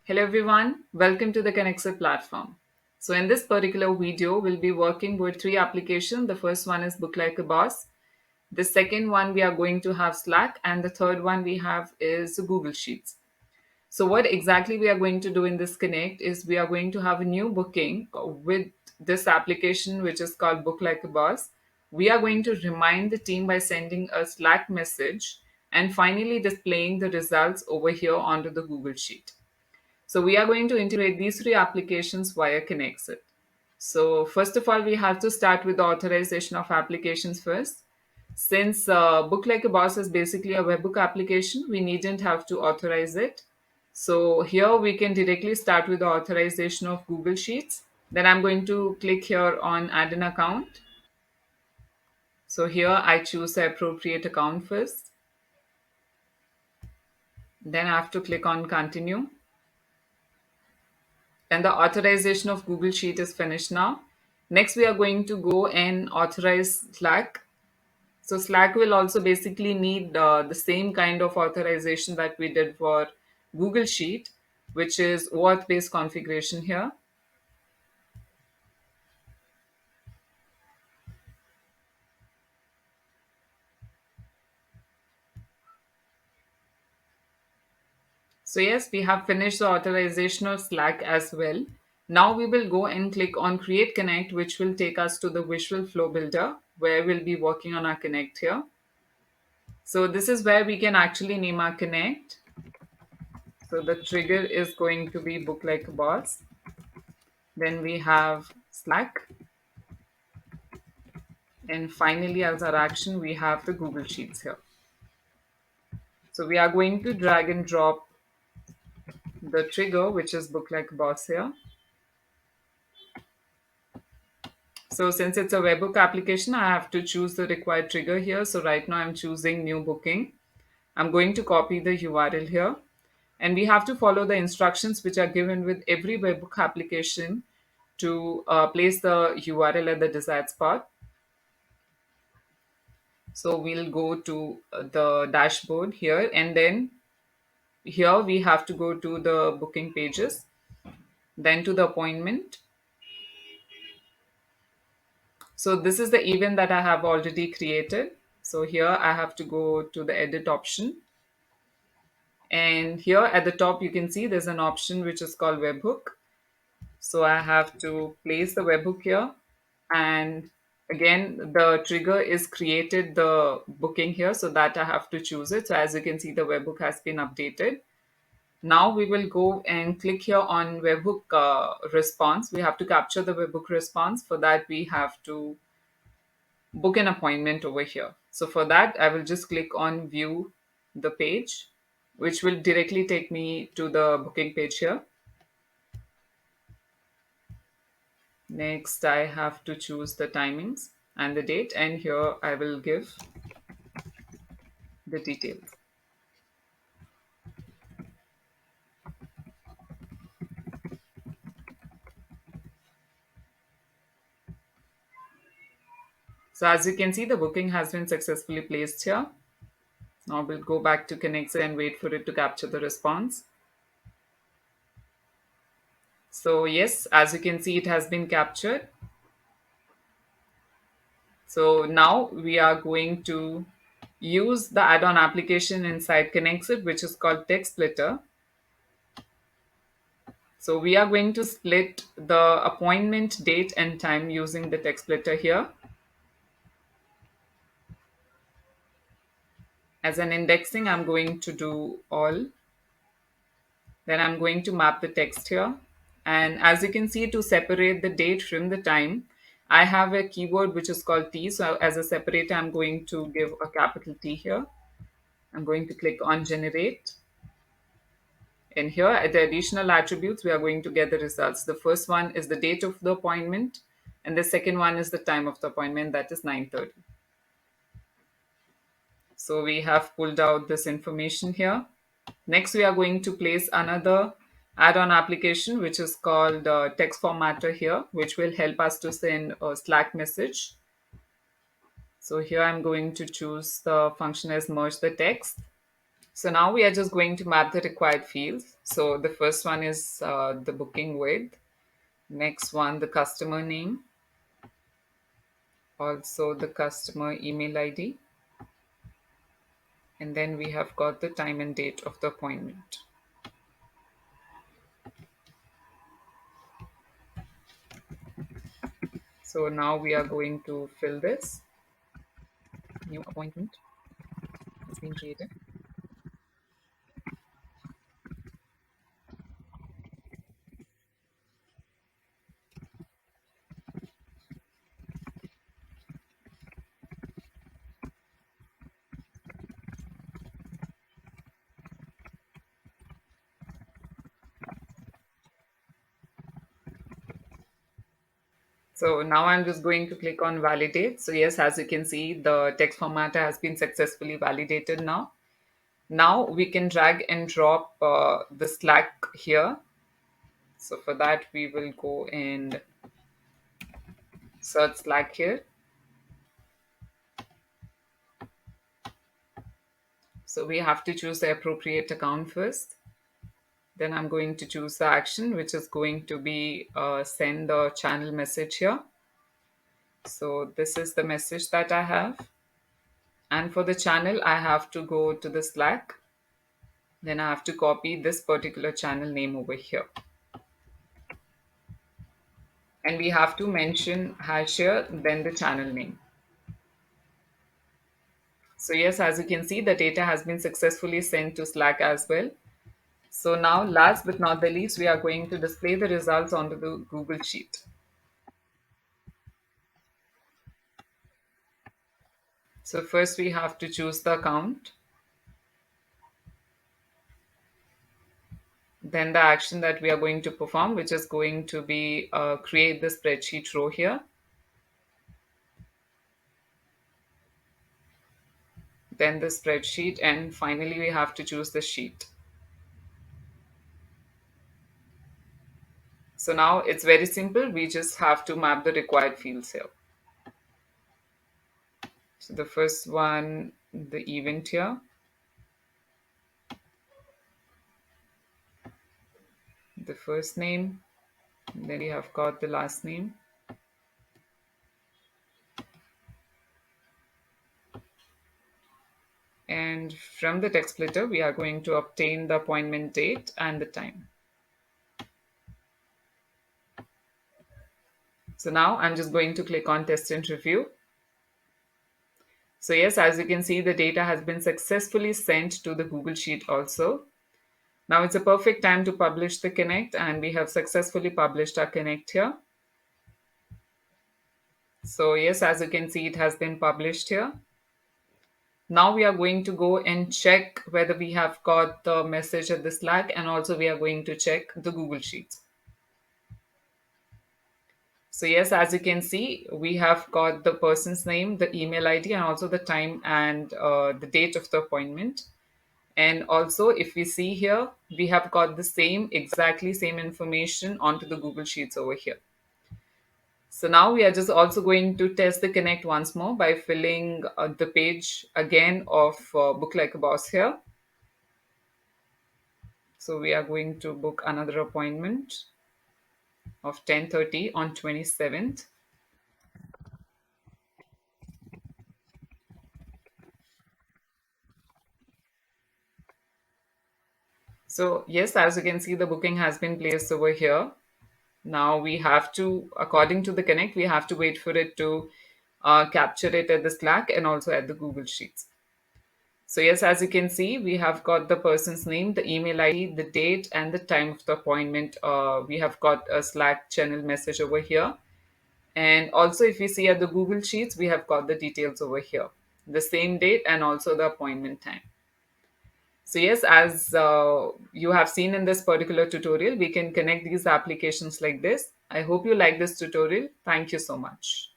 Hello everyone, welcome to the KonnectzIT platform. So in this particular video, we'll be working with three applications. The first one is Book Like a Boss. The second one we are going to have Slack, and the third one we have is Google Sheets. So what exactly we are going to do in this Connect is we are going to have a new booking with this application which is called Book Like a Boss. We are going to remind the team by sending a Slack message and finally displaying the results over here onto the Google Sheet. So we are going to integrate these three applications via KonnectzIT. So first of all, we have to start with the authorization of applications first. Since Book Like a Boss is basically a webbook application, we needn't have to authorize it. So here we can directly start with the authorization of Google Sheets. Then I'm going to click here on add an account. So here I choose the appropriate account first. Then I have to click on continue. And the authorization of Google Sheet is finished now. Next, we are going to go and authorize Slack. So Slack will also basically need the same kind of authorization that we did for Google Sheet, which is OAuth-based configuration here. So yes, we have finished the authorization of Slack as well. Now we will go and click on Create Connect, which will take us to the Visual Flow Builder, where we'll be working on our Connect here. So this is where we can actually name our Connect. So the trigger is going to be Book Like a Boss. Then we have Slack. And finally, as our action, we have the Google Sheets here. So we are going to drag and drop the trigger, which is Book Like a Boss here. So since it's a webbook application, I have to choose the required trigger here. So right now I'm choosing new booking. I'm going to copy the URL here. And we have to follow the instructions which are given with every webbook application to place the URL at the desired spot. So we'll go to the dashboard here, and then here we have to go to the booking pages, then to the appointment. So this is the event that I have already created. So here I have to go to the edit option. And here at the top, you can see there's an option which is called webhook. So I have to place the webhook here. And again, the trigger is created the booking here, so that I have to choose it. So as you can see, the webhook has been updated. Now we will go and click here on webhook response. We have to capture the webhook response. For that, we have to book an appointment over here. So for that, I will just click on view the page, which will directly take me to the booking page here. Next, I have to choose the timings and the date, and here I will give the details. So as you can see, the booking has been successfully placed here. Now we'll go back to KonnectzIT and wait for it to capture the response. So yes, as you can see, it has been captured. So now we are going to use the add-on application inside KonnectzIT, which is called Text Splitter. So we are going to split the appointment date and time using the Text Splitter here. As an indexing, I'm going to do all. Then I'm going to map the text here. And as you can see, to separate the date from the time, I have a keyword which is called T. So as a separator, I'm going to give a capital T here. I'm going to click on generate. And here at the additional attributes, we are going to get the results. The first one is the date of the appointment. And the second one is the time of the appointment, that is 9:30. So we have pulled out this information here. Next, we are going to place another add-on application, which is called text formatter here, which will help us to send a Slack message. So here I'm going to choose the function as merge the text. So now we are just going to map the required fields. So the first one is the booking width. Next one, the customer name. Also the customer email ID. And then we have got the time and date of the appointment. So now we are going to fill this. New appointment has been created. So now I'm just going to click on validate. So yes, as you can see, the text formatter has been successfully validated now. Now we can drag and drop the Slack here. So for that, we will go and search Slack here. So we have to choose the appropriate account first. Then I'm going to choose the action, which is going to be send the channel message here. So this is the message that I have. And for the channel, I have to go to the Slack. Then I have to copy this particular channel name over here. And we have to mention hash here, then the channel name. So yes, as you can see, the data has been successfully sent to Slack as well. So now, last but not the least, we are going to display the results onto the Google Sheet. So first we have to choose the account, then the action that we are going to perform, which is going to be create the spreadsheet row here. Then the spreadsheet, and finally we have to choose the sheet. So now it's very simple. We just have to map the required fields here. So the first one, the event here. The first name, then we have got the last name. And from the text splitter, we are going to obtain the appointment date and the time. So now I'm just going to click on test and review. So yes, as you can see, the data has been successfully sent to the Google Sheet also. Now it's a perfect time to publish the Connect, and we have successfully published our Connect here. So yes, as you can see, it has been published here. Now we are going to go and check whether we have got the message at the Slack, and also we are going to check the Google Sheets. So yes, as you can see, we have got the person's name, the email ID, and also the time and the date of the appointment. And also, if we see here, we have got the same, exactly same information onto the Google Sheets over here. So now we are just also going to test the Connect once more by filling the page again of Book Like a Boss here. So we are going to book another appointment of 10:30 on 27th. So yes, as you can see, the booking has been placed over here. Now we have to, according to the Connect, we have to wait for it to capture it at the Slack and also at the Google Sheets. So yes, as you can see, we have got the person's name, the email ID, the date, and the time of the appointment. We have got a Slack channel message over here. And also, if we see at the Google Sheets, we have got the details over here, the same date and also the appointment time. So yes, as you have seen in this particular tutorial, we can connect these applications like this. I hope you like this tutorial. Thank you so much.